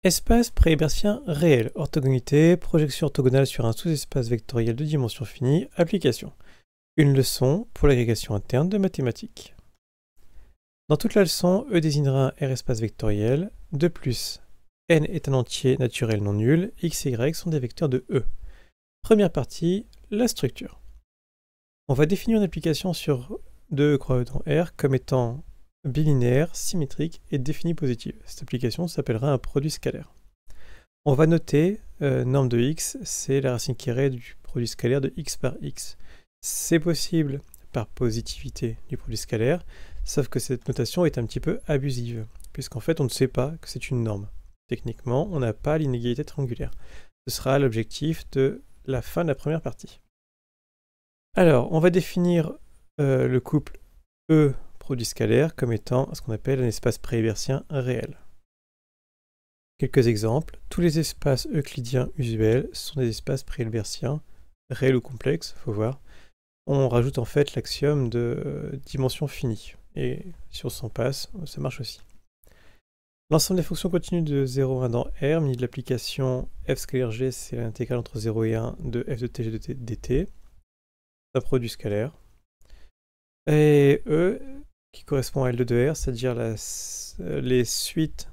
Espace préhébertien réel, orthogonalité, projection orthogonale sur un sous-espace vectoriel de dimension finie, application. Une leçon pour l'agrégation interne de mathématiques. Dans toute la leçon, E désignera un R espace vectoriel. De plus, n est un entier naturel non nul, x et y sont des vecteurs de E. Première partie, la structure. On va définir une application sur 2 croix dans R comme étant bilinéaire, symétrique et définie positive. Cette application s'appellera un produit scalaire. On va noter norme de x, c'est la racine carrée du produit scalaire de x par x. C'est possible par positivité du produit scalaire, sauf que cette notation est un petit peu abusive, puisqu'en fait on ne sait pas que c'est une norme. Techniquement, on n'a pas l'inégalité triangulaire. Ce sera l'objectif de la fin de la première partie. Alors, on va définir le couple E produit scalaire comme étant ce qu'on appelle un espace préhébertien réel. Quelques exemples. Tous les espaces euclidiens usuels sont des espaces préhébertiens réels ou complexes, il faut voir. On rajoute en fait l'axiome de dimension finie. Et si on s'en passe, ça marche aussi. L'ensemble des fonctions continues de 0 à 1 dans R, muni de l'application f scalaire g, c'est l'intégrale entre 0 et 1 de f de t g de t dt. Un produit scalaire. Et E, qui correspond à L2 de R, c'est-à-dire les suites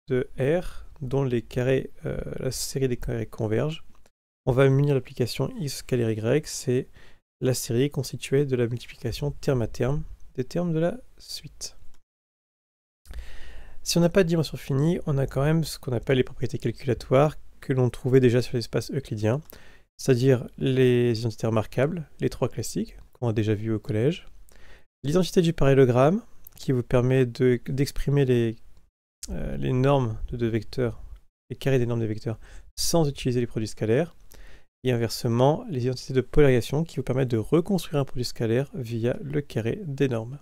de R dont les carrés, la série des carrés convergent. On va munir l'application x scalaire y, c'est la série constituée de la multiplication terme à terme des termes de la suite. Si on n'a pas de dimension finie, on a quand même ce qu'on appelle les propriétés calculatoires que l'on trouvait déjà sur l'espace euclidien, c'est-à-dire les identités remarquables, les trois classiques qu'on a déjà vus au collège, l'identité du parallélogramme qui vous permet d'exprimer les normes de deux vecteurs, les carrés des normes des vecteurs, sans utiliser les produits scalaires, et inversement, les identités de polarisation qui vous permettent de reconstruire un produit scalaire via le carré des normes.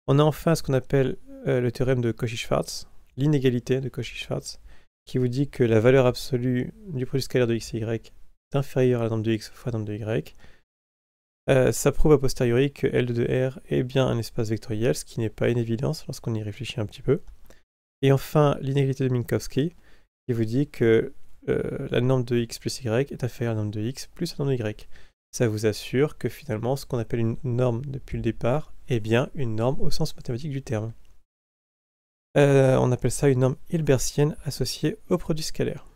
On a enfin ce qu'on appelle le théorème de Cauchy-Schwarz, l'inégalité de Cauchy-Schwarz, qui vous dit que la valeur absolue du produit scalaire de x et y est inférieure à la norme de x fois la norme de y. Ça prouve a posteriori que L2 de R est bien un espace vectoriel, ce qui n'est pas une évidence lorsqu'on y réfléchit un petit peu. Et enfin, l'inégalité de Minkowski, qui vous dit que la norme de x plus y est inférieure à la norme de x plus la norme de y. Ça vous assure que finalement, ce qu'on appelle une norme depuis le départ est bien une norme au sens mathématique du terme. On appelle ça une norme hilbertienne associée au produit scalaire.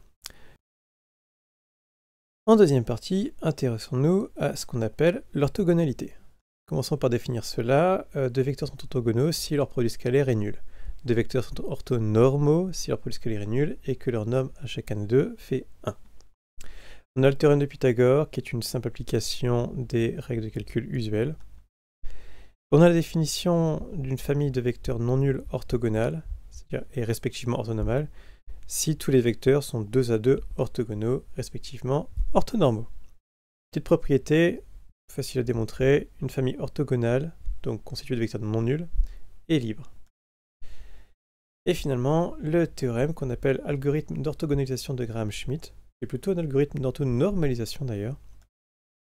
En deuxième partie, intéressons-nous à ce qu'on appelle l'orthogonalité. Commençons par définir cela. Deux vecteurs sont orthogonaux si leur produit scalaire est nul. Deux vecteurs sont orthonormaux si leur produit scalaire est nul et que leur norme à chacun d'eux fait 1. On a le théorème de Pythagore qui est une simple application des règles de calcul usuelles. On a la définition d'une famille de vecteurs non nuls orthogonales, c'est-à-dire et respectivement orthonormales, si tous les vecteurs sont 2 à 2 orthogonaux, respectivement orthonormaux. Petite propriété, facile à démontrer, une famille orthogonale, donc constituée de vecteurs non nuls, est libre. Et finalement, le théorème qu'on appelle algorithme d'orthogonalisation de Graham-Schmidt, qui est plutôt un algorithme d'orthonormalisation d'ailleurs,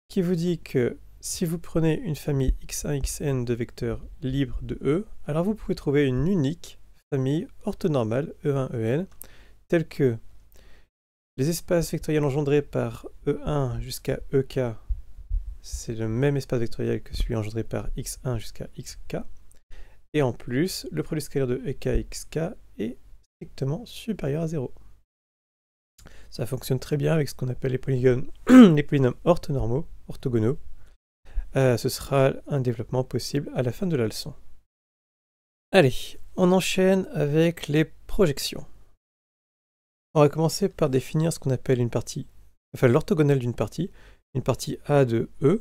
qui vous dit que si vous prenez une famille x1, xn de vecteurs libres de E, alors vous pouvez trouver une unique famille orthonormale E1, En, telle que les espaces vectoriels engendrés par E1 jusqu'à EK, c'est le même espace vectoriel que celui engendré par x1 jusqu'à xk, et en plus, le produit scalaire de EK et xk est strictement supérieur à 0. Ça fonctionne très bien avec ce qu'on appelle les polynômes orthogonaux. Ce sera un développement possible à la fin de la leçon. Allez, on enchaîne avec les projections. On va commencer par définir ce qu'on appelle une partie, enfin l'orthogonale d'une partie. Une partie A de E,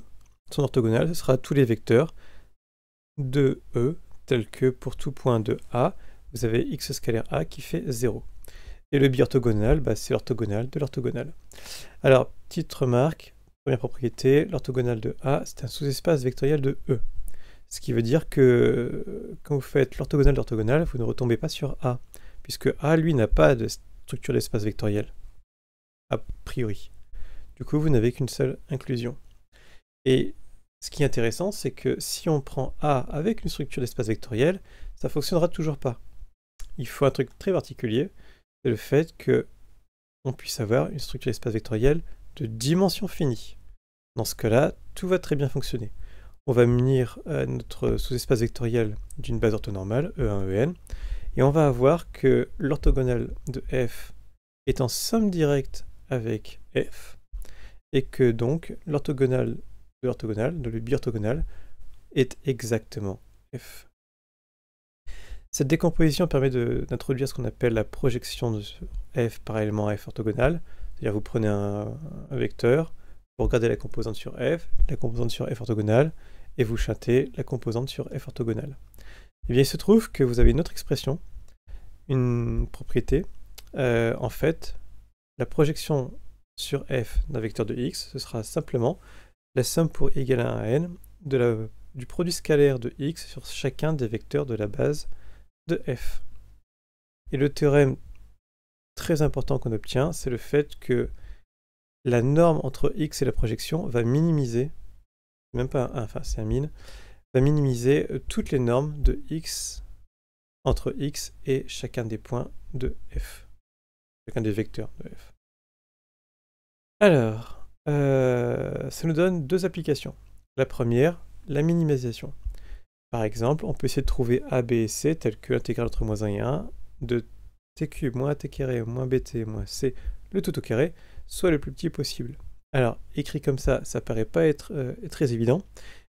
son orthogonale, ce sera tous les vecteurs de E, tels que pour tout point de A, vous avez x scalaire A qui fait 0. Et le bi-orthogonal, c'est l'orthogonale de l'orthogonale. Alors, petite remarque, première propriété, l'orthogonale de A, c'est un sous-espace vectoriel de E. Ce qui veut dire que quand vous faites l'orthogonale d'orthogonale, vous ne retombez pas sur A, puisque A, lui, n'a pas de structure d'espace vectoriel, a priori. Du coup, vous n'avez qu'une seule inclusion. Et ce qui est intéressant, c'est que si on prend A avec une structure d'espace vectoriel, ça ne fonctionnera toujours pas. Il faut un truc très particulier, c'est le fait que on puisse avoir une structure d'espace vectoriel de dimension finie. Dans ce cas-là, tout va très bien fonctionner. On va munir notre sous-espace vectoriel d'une base orthonormale, E1, En, et on va avoir que l'orthogonale de f est en somme directe avec f, et que donc l'orthogonale de l'orthogonale, de le biorthogonal, est exactement f. Cette décomposition permet d'introduire ce qu'on appelle la projection de f par élément f orthogonal, c'est-à-dire vous prenez un vecteur, vous regardez la composante sur f, la composante sur f orthogonale, et vous châtez la composante sur f orthogonale. Et bien il se trouve que vous avez une autre expression, une propriété. En fait, la projection sur f d'un vecteur de x, ce sera simplement la somme pour égal à 1 à n du produit scalaire de x sur chacun des vecteurs de la base de f. Et le théorème très important qu'on obtient, c'est le fait que la norme entre x et la projection va minimiser, même pas un, enfin c'est un min, va minimiser toutes les normes de x entre x et chacun des points de f, chacun des vecteurs de f. Alors, ça nous donne deux applications. La première, la minimisation. Par exemple, on peut essayer de trouver a, b et c tels que l'intégrale entre moins 1 et 1 de t cube moins t carré moins bt moins c, le tout au carré, soit le plus petit possible. Alors, écrit comme ça paraît pas être très évident,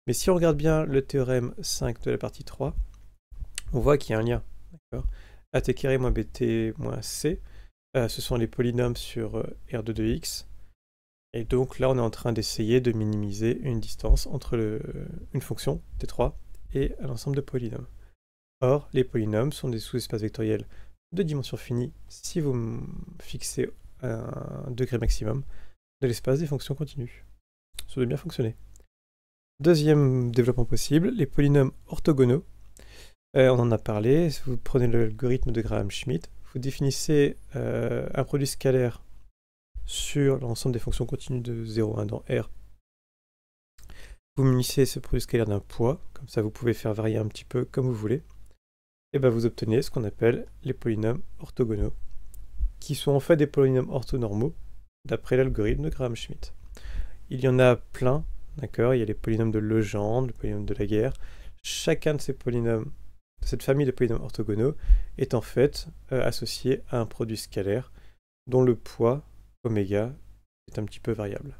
mais si on regarde bien le théorème 5 de la partie 3, on voit qu'il y a un lien. At carré moins bt moins c, ce sont les polynômes sur R2 de x, et donc là on est en train d'essayer de minimiser une distance entre une fonction, t3, et un ensemble de polynômes. Or, les polynômes sont des sous-espaces vectoriels de dimension finie si vous fixez un degré maximum de l'espace des fonctions continues. Ça doit bien fonctionner. Deuxième développement possible, les polynômes orthogonaux. On en a parlé, si vous prenez l'algorithme de Graham-Schmidt, vous définissez un produit scalaire sur l'ensemble des fonctions continues de 0 à 1 dans R. Vous munissez ce produit scalaire d'un poids, comme ça vous pouvez faire varier un petit peu comme vous voulez, et bien vous obtenez ce qu'on appelle les polynômes orthogonaux, qui sont en fait des polynômes orthonormaux, d'après l'algorithme de Graham-Schmidt. Il y en a plein, d'accord. Il y a les polynômes de Legendre, le polynôme de Laguerre. Chacun de ces polynômes, de cette famille de polynômes orthogonaux, est en fait associé à un produit scalaire dont le poids, oméga, est un petit peu variable.